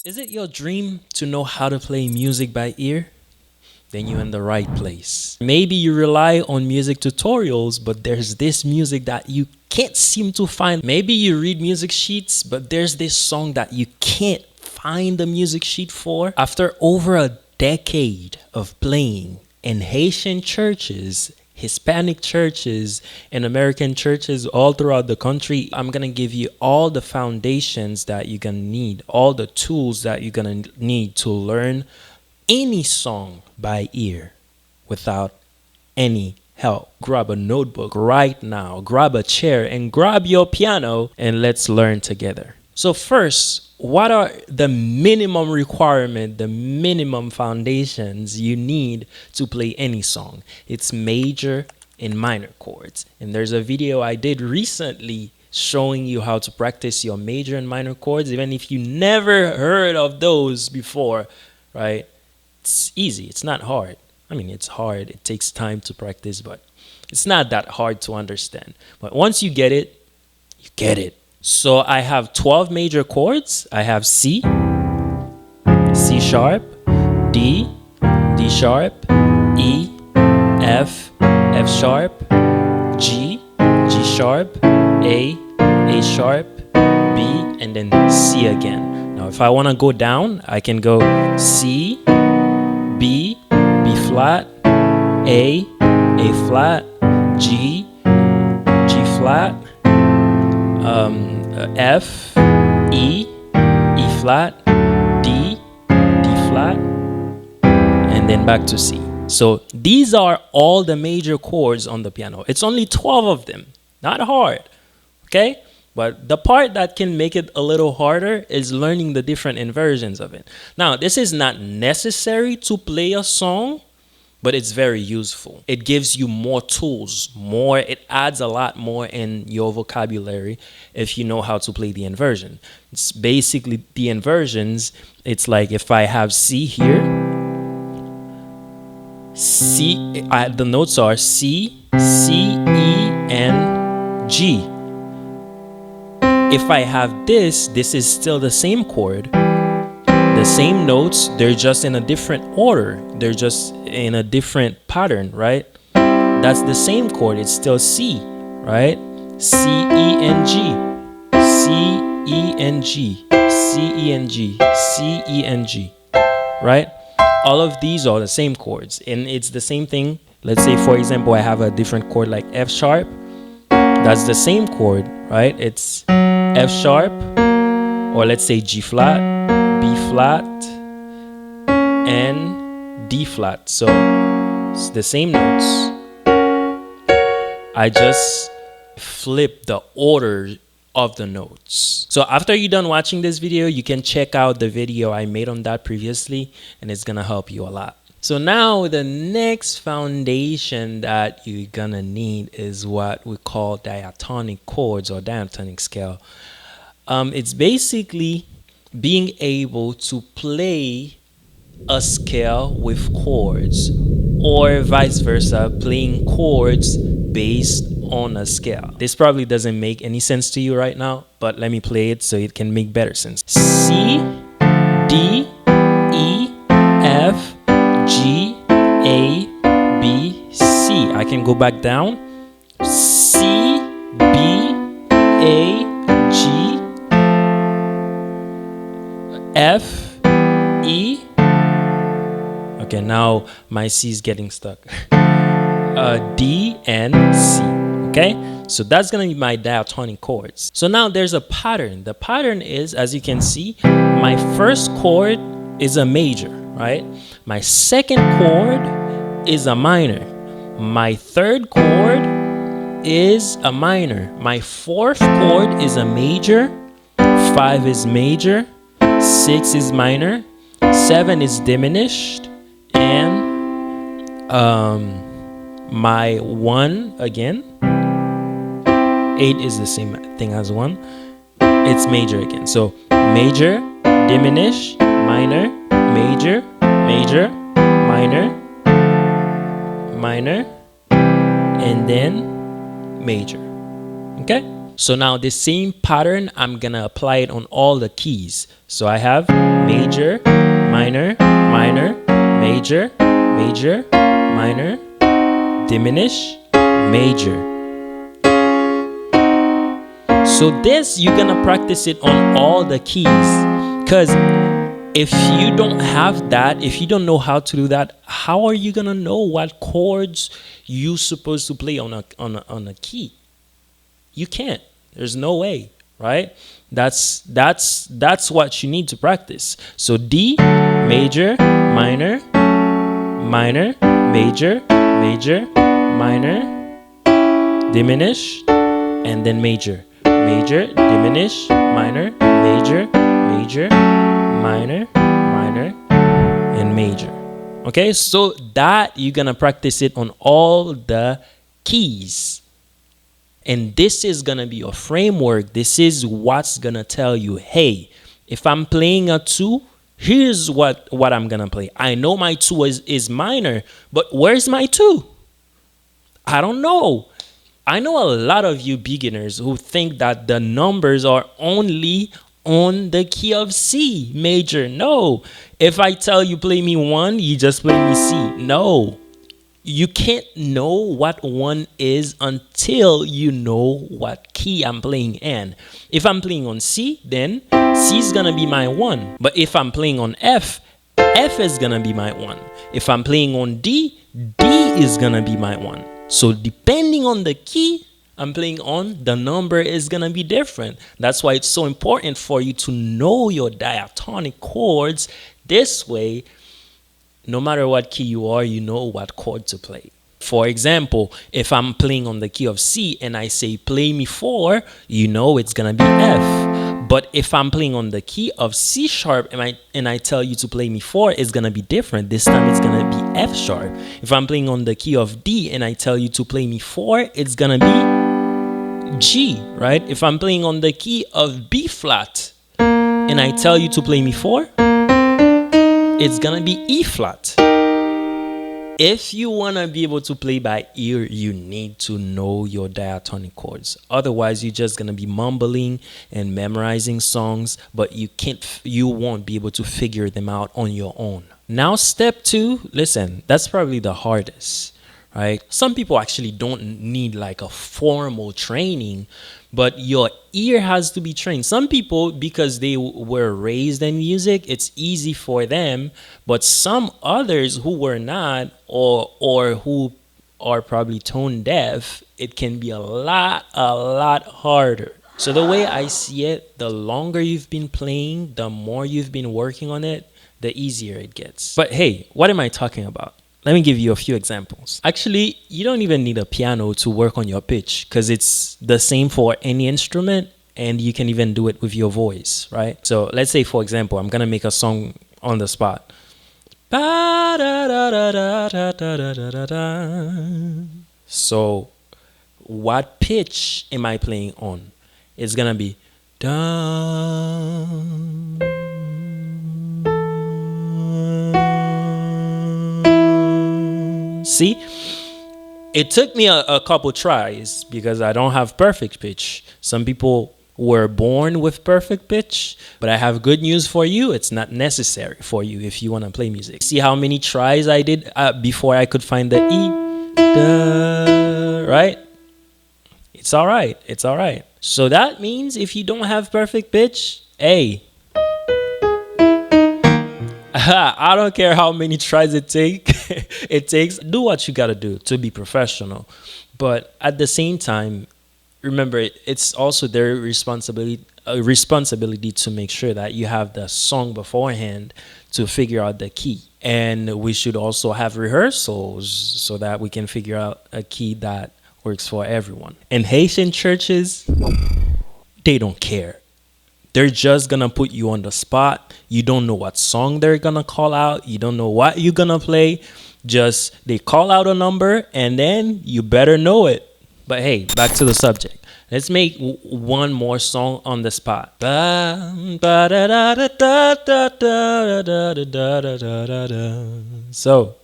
Is it your dream to know how to play music by ear? Then you're in the right place. Maybe you rely on music tutorials, but there's this music that you can't seem to find. Maybe you read music sheets, but there's this song that you can't find the music sheet for. After over a decade of playing in Haitian churches, Hispanic churches, and American churches all throughout the country, I'm going to give you all the foundations that you're going to need, all the tools that you're going to need to learn any song by ear without any help. Grab a notebook right now, grab a chair, and grab your piano, and let's learn together. So first, what are the minimum requirement, the minimum foundations you need to play any song? It's major and minor chords. And there's a video I did recently showing you how to practice your major and minor chords. Even if you never heard of those before, right? It's easy. It's not hard. I mean, it's hard. It takes time to practice, but it's not that hard to understand. But once you get it, you get it. So I have 12 major chords. I have C, C sharp, D, D sharp, E, F, F sharp, G, G sharp, A sharp, B, and then C again. Now if I want to go down, I can go C, B, B flat, A flat, G, G flat, F, E flat, D flat, and then back to C. So these are all the major chords on the piano. It's only 12 of them, not hard, okay? But the part that can make it a little harder is learning the different inversions of it. Now, this is not necessary to play a song, but it's very useful. It gives you more tools, it adds a lot more in your vocabulary if you know how to play the inversion. It's basically the inversions. It's like if I have C here, the notes are C, C, E, and G. If I have this is still the same chord, the same notes, they're just in a different order. They're just in a different pattern, right? That's the same chord. It's still C, right? C, E, and G. C, E, and G. C, E, and G. C, E, and G, right? All of these are the same chords, and it's the same thing. Let's say, for example, I have a different chord like F sharp. That's the same chord, right? It's F sharp, or let's say G flat, B flat, and D flat. So it's the same notes. I just flip the order of the notes. So after you're done watching this video, you can check out the video I made on that previously, and it's gonna help you a lot. So now the next foundation that you're gonna need is what we call diatonic chords or diatonic scale. It's basically being able to play a scale with chords, or vice versa, playing chords based on a scale. This probably doesn't make any sense to you right now, but let me play it so it can make better sense. C, D, E, F, G, A, B, C. I can go back down. C, B, A, G, F, E. Okay, now my C is getting stuck. D and C. Okay, so that's gonna be my diatonic chords. So now there's a pattern. The pattern is, as you can see, my first chord is a major, right? My second chord is a minor. My third chord is a minor. My fourth chord is a major. 5 is major. 6 is minor. 7 is diminished. And my 1 again. 8 is the same thing as 1. It's major again. So major, diminish, minor, major, major, minor, minor, and then major. Okay? So now the same pattern, I'm gonna apply it on all the keys. So I have major, minor, minor, major, major, minor, diminish, major. So this, you're gonna practice it on all the keys, because if you don't have that, if you don't know how to do that, how are you gonna know what chords you're supposed to play on a key? You can't. There's no way, right? That's what you need to practice. So D, major, minor, minor, major, major, minor, diminish, and then major. Major, diminish, minor, major, major, minor, minor, and major. Okay, so that you're gonna practice it on all the keys. And this is gonna be your framework. This is what's gonna tell you, hey, if I'm playing a 2, here's what I'm gonna play. I know my 2 is minor, but where's my 2? I don't know. I know a lot of you beginners who think that the numbers are only on the key of C major. No. If I tell you play me 1, you just play me C. No. You can't know what 1 is until you know what key I'm playing in. If I'm playing on C, then C is going to be my 1. But if I'm playing on F, F is going to be my 1. If I'm playing on D, D is going to be my 1. So depending on the key I'm playing on, the number is going to be different. That's why it's so important for you to know your diatonic chords. This way, no matter what key you are, you know what chord to play. For example, if I'm playing on the key of C and I say play me 4, you know it's going to be F. But if I'm playing on the key of C sharp and I tell you to play me 4, it's going to be different. This time it's going to be F sharp. If I'm playing on the key of D and I tell you to play me 4, it's going to be G, right? If I'm playing on the key of B flat and I tell you to play me 4, it's going to be E flat. If you want to be able to play by ear, you need to know your diatonic chords. Otherwise, you're just going to be mumbling and memorizing songs, but you won't be able to figure them out on your own. Now, step 2, listen, that's probably the hardest, right? Some people actually don't need like a formal training, but your ear has to be trained. Some people, because they were raised in music, it's easy for them. But some others who were not, or who are probably tone deaf, it can be a lot harder. So the way I see it, the longer you've been playing, the more you've been working on it, the easier it gets. But hey, what am I talking about? Let me give you a few examples. Actually, you don't even need a piano to work on your pitch, because it's the same for any instrument, and you can even do it with your voice, right? So let's say, for example, I'm going to make a song on the spot. So what pitch am I playing on? It's going to be down. See, it took me a couple tries because I don't have perfect pitch. Some people were born with perfect pitch, but I have good news for you. It's not necessary for you if you want to play music. See how many tries I did before I could find the E? Right? It's all right. It's all right. So that means if you don't have perfect pitch, hey, I don't care how many tries it takes. Do what you got to do to be professional. But at the same time, remember, it's also their responsibility to make sure that you have the song beforehand to figure out the key. And we should also have rehearsals so that we can figure out a key that works for everyone. And Haitian churches, they don't care. They're just going to put you on the spot. You don't know what song they're going to call out. You don't know what you're going to play. Just they call out a number and then you better know it. But hey, back to the subject. Let's make one more song on the spot. So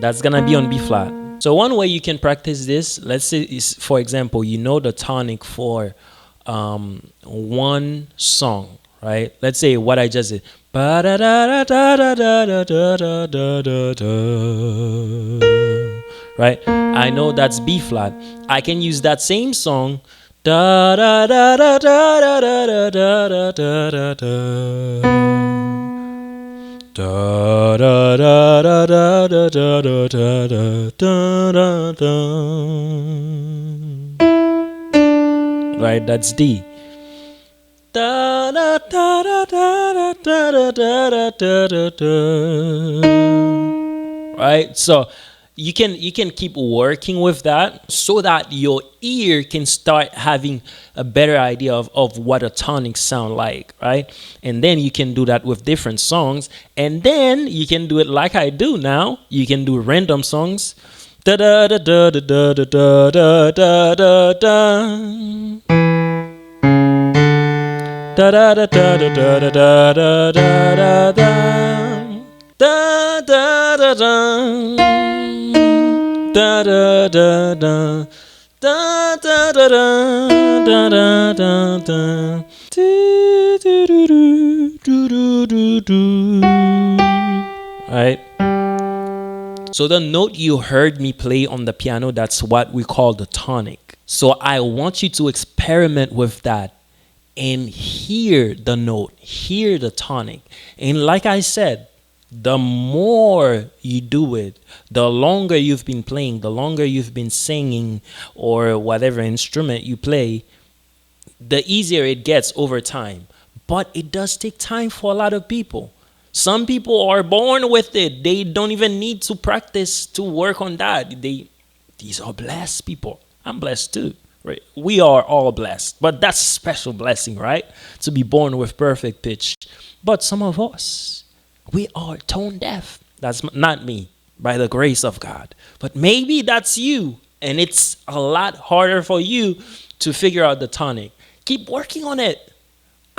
that's going to be on B flat. So one way you can practice this, let's say, is, for example, you know the tonic for one song, right? Let's say what I just did. Ba-da-da-da-da-da-da-da-da-da. Right? I know that's B flat. I can use that same song. Da da da da da da da da da da da da. Da da da da da da da da da da da. Right, that's D. Da da da da da da da da da da da. Right, so you can keep working with that so that your ear can start having a better idea of what a tonic sound like, right? And then you can do that with different songs, and then you can do it like I do now. You can do random songs. Da da da da da da da da da da da. Da da da da da da da da da da da. Da da da da. Da da da da da da da da da da da. Do do do do do do do. Right. So the note you heard me play on the piano, that's what we call the tonic. So I want you to experiment with that and hear the note, hear the tonic. And like I said, the more you do it, the longer you've been playing, the longer you've been singing or whatever instrument you play, the easier it gets over time. But it does take time for a lot of people. Some people are born with it. They don't even need to practice to work on that. These are blessed people. I'm blessed too. Right? We are all blessed. But that's a special blessing, right? To be born with perfect pitch. But some of us, we are tone deaf. That's not me, by the grace of God. But maybe that's you. And it's a lot harder for you to figure out the tonic. Keep working on it.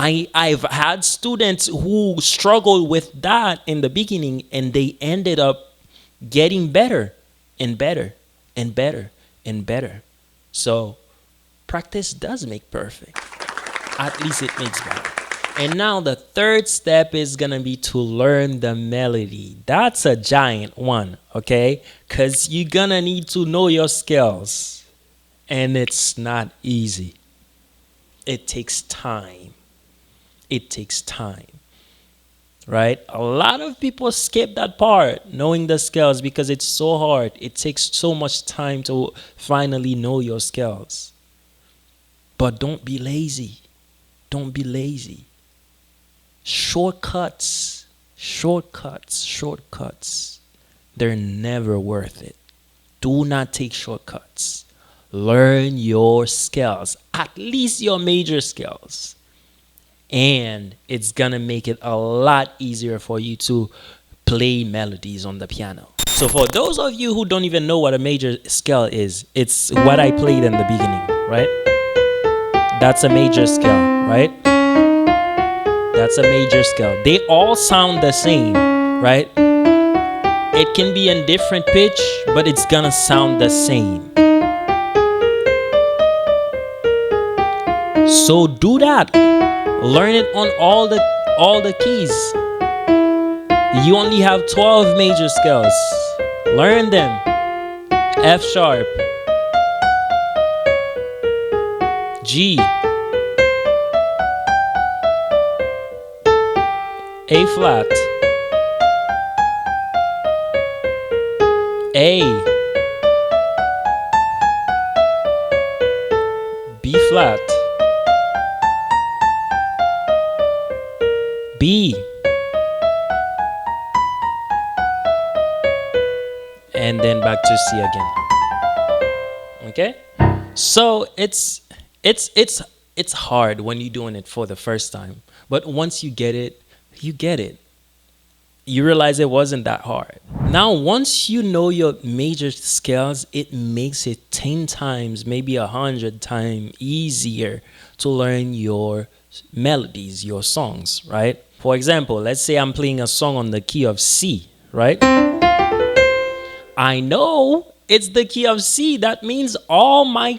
I've had students who struggled with that in the beginning, and they ended up getting better and better and better and better. So practice does make perfect. At least it makes better. And now the third step is going to be to learn the melody. That's a giant one, okay? Because you're going to need to know your scales. And it's not easy. It takes time. It takes time, right? A lot of people skip that part, knowing the scales, because it's so hard. It takes so much time to finally know your scales. But don't be lazy. Don't be lazy. Shortcuts. They're never worth it. Do not take shortcuts. Learn your scales, at least your major scales. And it's gonna make it a lot easier for you to play melodies on the piano. So for those of you who don't even know what a major scale is, it's what I played in the beginning, right? That's a major scale, right? That's a major scale. They all sound the same, right? It can be in different pitch, but it's gonna sound the same. So do that. Learn it on all the keys. You only have 12 major scales. Learn them. F sharp, G, A flat, A, B flat, B, and then back to C again. Okay? So it's hard when you're doing it for the first time. But once you get it, you get it. You realize it wasn't that hard. Now, once you know your major scales, it makes it 10 times, maybe 100 times easier to learn your melodies, your songs, right? For example, let's say I'm playing a song on the key of C, right? I know it's the key of C. That means all my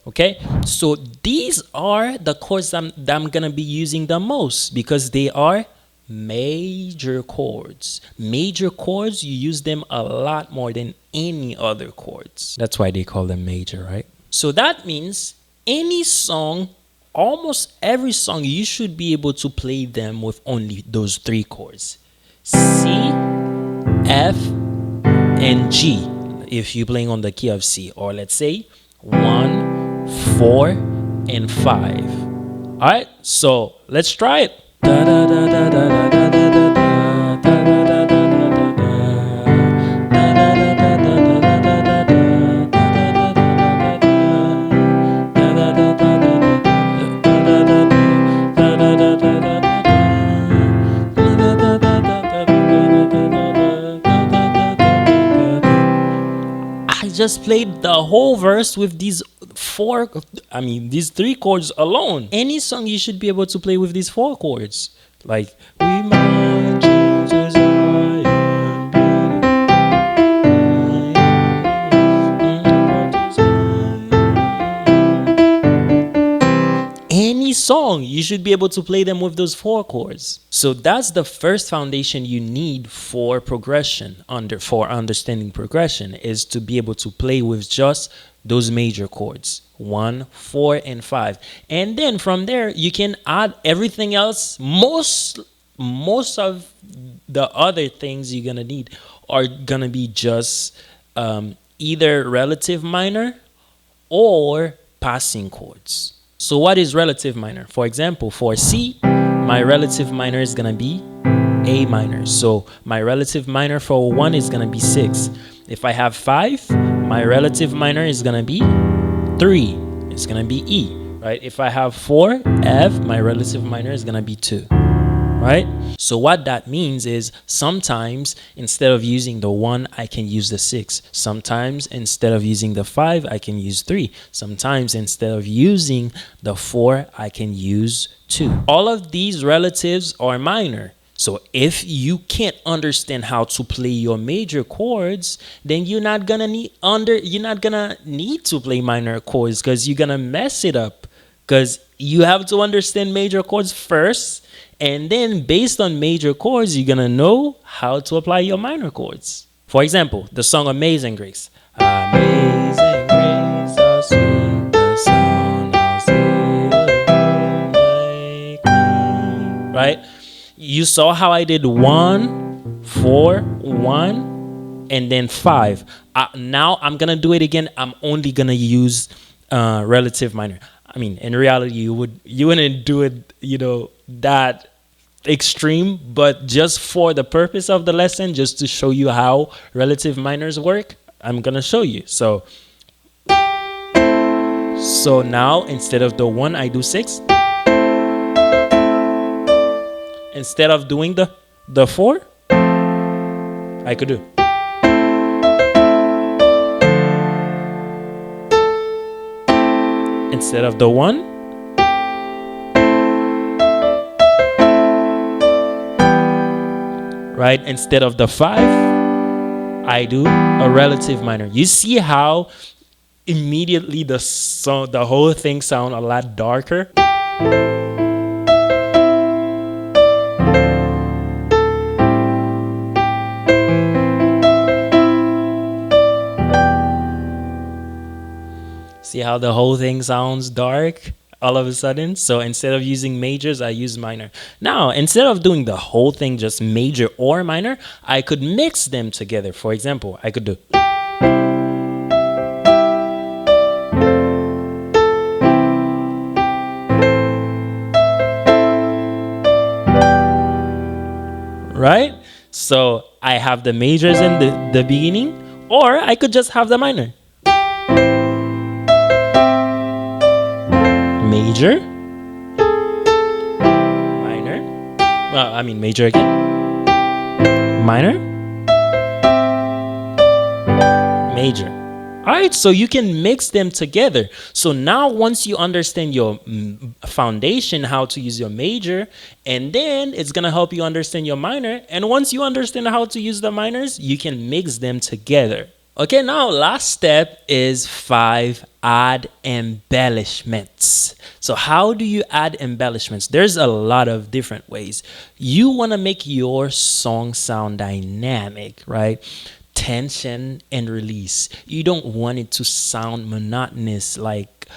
Okay, so these are the chords that I'm gonna be using the most because they are major chords. Major chords, you use them a lot more than any other chords. That's why they call them major, right? So that means any song, almost every song, you should be able to play them with only those three chords: C, F, and G, if you're playing on the key of C, or let's say 1, 4, and 5. All right, so let's try it. I just played the whole verse with these these three chords alone. Any song you should be able to play with these four chords. Like, we might Jesus, any song you should be able to play them with those four chords. So that's the first foundation you need for progression, for understanding progression, is to be able to play with just those major chords: 1, 4, and 5. And then from there you can add everything else. Most of the other things you're gonna need are gonna be just either relative minor or passing chords. So what is relative minor? For example, for C, my relative minor is gonna be A minor. So my relative minor for 1 is gonna be 6. If I have 5, my relative minor is gonna be 3. It's gonna be E, right? If I have 4, F, my relative minor is gonna be 2. Right? So what that means is sometimes instead of using the 1, I can use the 6. Sometimes instead of using the 5, I can use 3. Sometimes instead of using the 4, I can use 2. All of these relatives are minor. So if you can't understand how to play your major chords, then you're not gonna need to play minor chords, because you're gonna mess it up. Because you have to understand major chords first, and then based on major chords, you're gonna know how to apply your minor chords. For example, the song Amazing Grace. Amazing Grace, how sweet the sound, how saved me. Right? You saw how I did 1, 4, 1, and then 5. Now I'm gonna do it again. I'm only gonna use relative minor. I mean, in reality, you wouldn't do it, that extreme, but just for the purpose of the lesson, just to show you how relative minors work, I'm gonna show you. So now instead of the 1, I do 6. Instead of doing the 4, I could do. Instead of the 1, right? Instead of the 5, I do a relative minor. You see how immediately the whole thing sounds a lot darker? See how the whole thing sounds dark all of a sudden? So instead of using majors, I use minor. Now, instead of doing the whole thing just major or minor, I could mix them together. For example, I could do. Right? So I have the majors in the beginning, or I could just have the minor. Major, minor, major again, minor, major. All right, so you can mix them together. So now once you understand your foundation, how to use your major, and then it's gonna help you understand your minor. And once you understand how to use the minors, you can mix them together. Okay, now last step is 5, add embellishments. So how do you add embellishments? There's a lot of different ways. You want to make your song sound dynamic, right? Tension and release. You don't want it to sound monotonous, like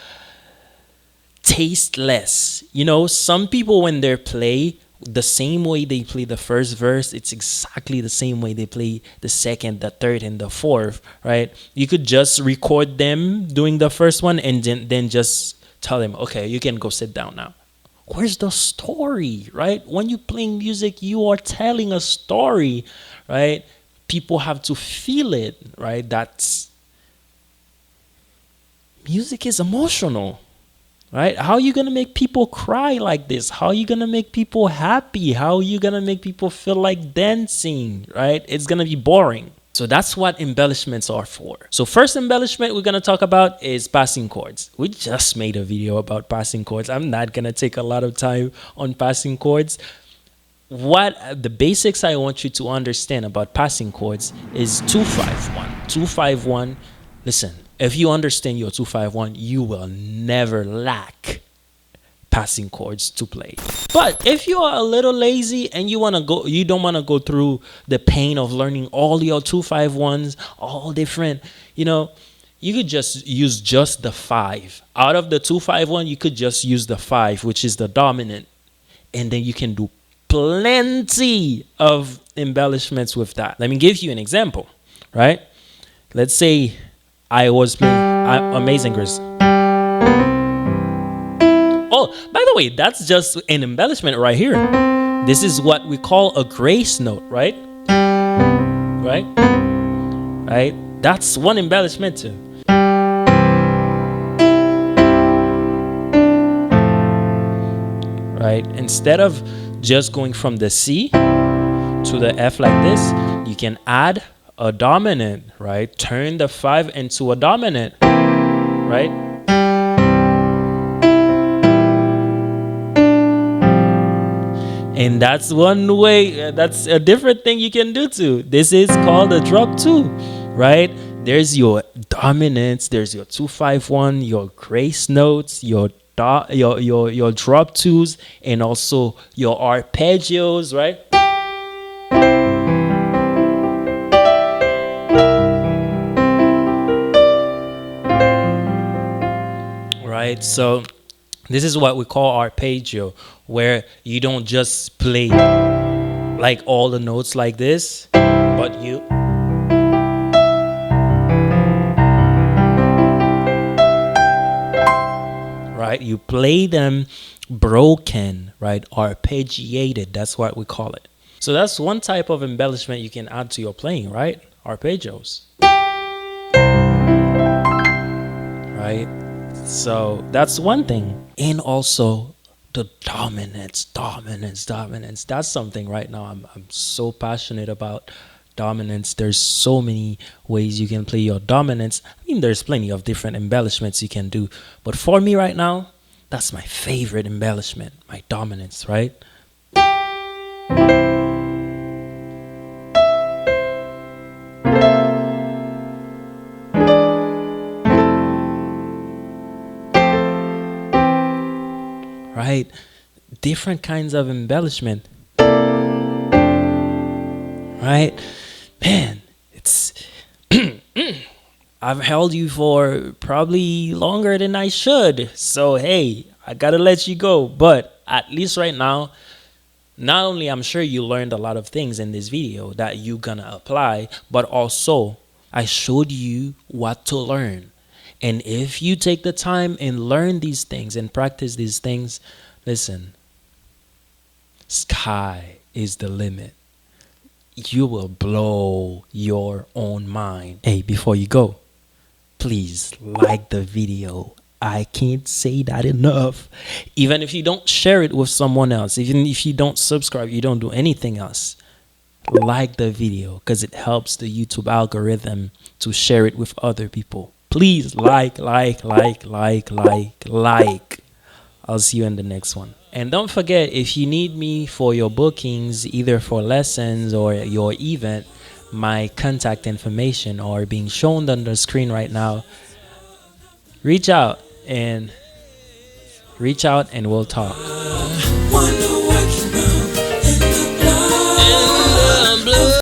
tasteless. You know, some people when they play the same way they play the first verse, it's exactly the same way they play the second, the third, and the fourth, right? You could just record them doing the first one and then just tell them, okay, you can go sit down now. Where's the story, right? When you're playing music, you are telling a story, right? People have to feel it, right? That's music is emotional. Right? How are you going to make people cry like this? How are you going to make people happy? How are you going to make people feel like dancing? Right? It's going to be boring. So that's what embellishments are for. So first embellishment we're going to talk about is passing chords. We just made a video about passing chords. I'm not going to take a lot of time on passing chords. What the basics I want you to understand about passing chords is 2-5-1. 2-5-1. Listen. If you understand your 2-5-1, you will never lack passing chords to play. But if you are a little lazy and you don't want to go through the pain of learning all your 2-5-1s, all different, you could just use just the 5. Out of the 2-5-1, you could just use the 5, which is the dominant, and then you can do plenty of embellishments with that. Let me give you an example, right? Let's say I was playing Amazing Grace. Oh, by the way, that's just an embellishment right here. This is what we call a grace note, right? Right? Right? That's one embellishment too. Right? Instead of just going from the C to the F like this, you can add a dominant, right? Turn the 5 into a dominant, right? And that's one way, that's a different thing you can do too. This is called a drop 2, right? There's your dominants, there's your 2-5-1, your grace notes, your drop 2s, and also your arpeggios, right? Right, so this is what we call arpeggio, where you don't just play like all the notes like this, but you play them broken, right? Arpeggiated, that's what we call it. So that's one type of embellishment you can add to your playing, right? Arpeggios, right? So that's one thing. And also the dominance. That's something right now I'm so passionate about. Dominance. There's so many ways you can play your dominance. I mean, there's plenty of different embellishments you can do, but for me right now, that's my favorite embellishment, my dominance, right? Right? Different kinds of embellishment. Right? Man, it's I've held you for probably longer than I should. So hey, I gotta let you go. But at least right now, not only I'm sure you learned a lot of things in this video that you're gonna apply, but also I showed you what to learn. And if you take the time and learn these things and practice these things, listen, sky is the limit. You will blow your own mind. Hey, before you go, please like the video. I can't say that enough. Even if you don't share it with someone else, even if you don't subscribe, you don't do anything else, like the video because it helps the YouTube algorithm to share it with other people. Please like. I'll see you in the next one. And don't forget, if you need me for your bookings, either for lessons or your event, my contact information are being shown on the screen right now. Reach out and we'll talk.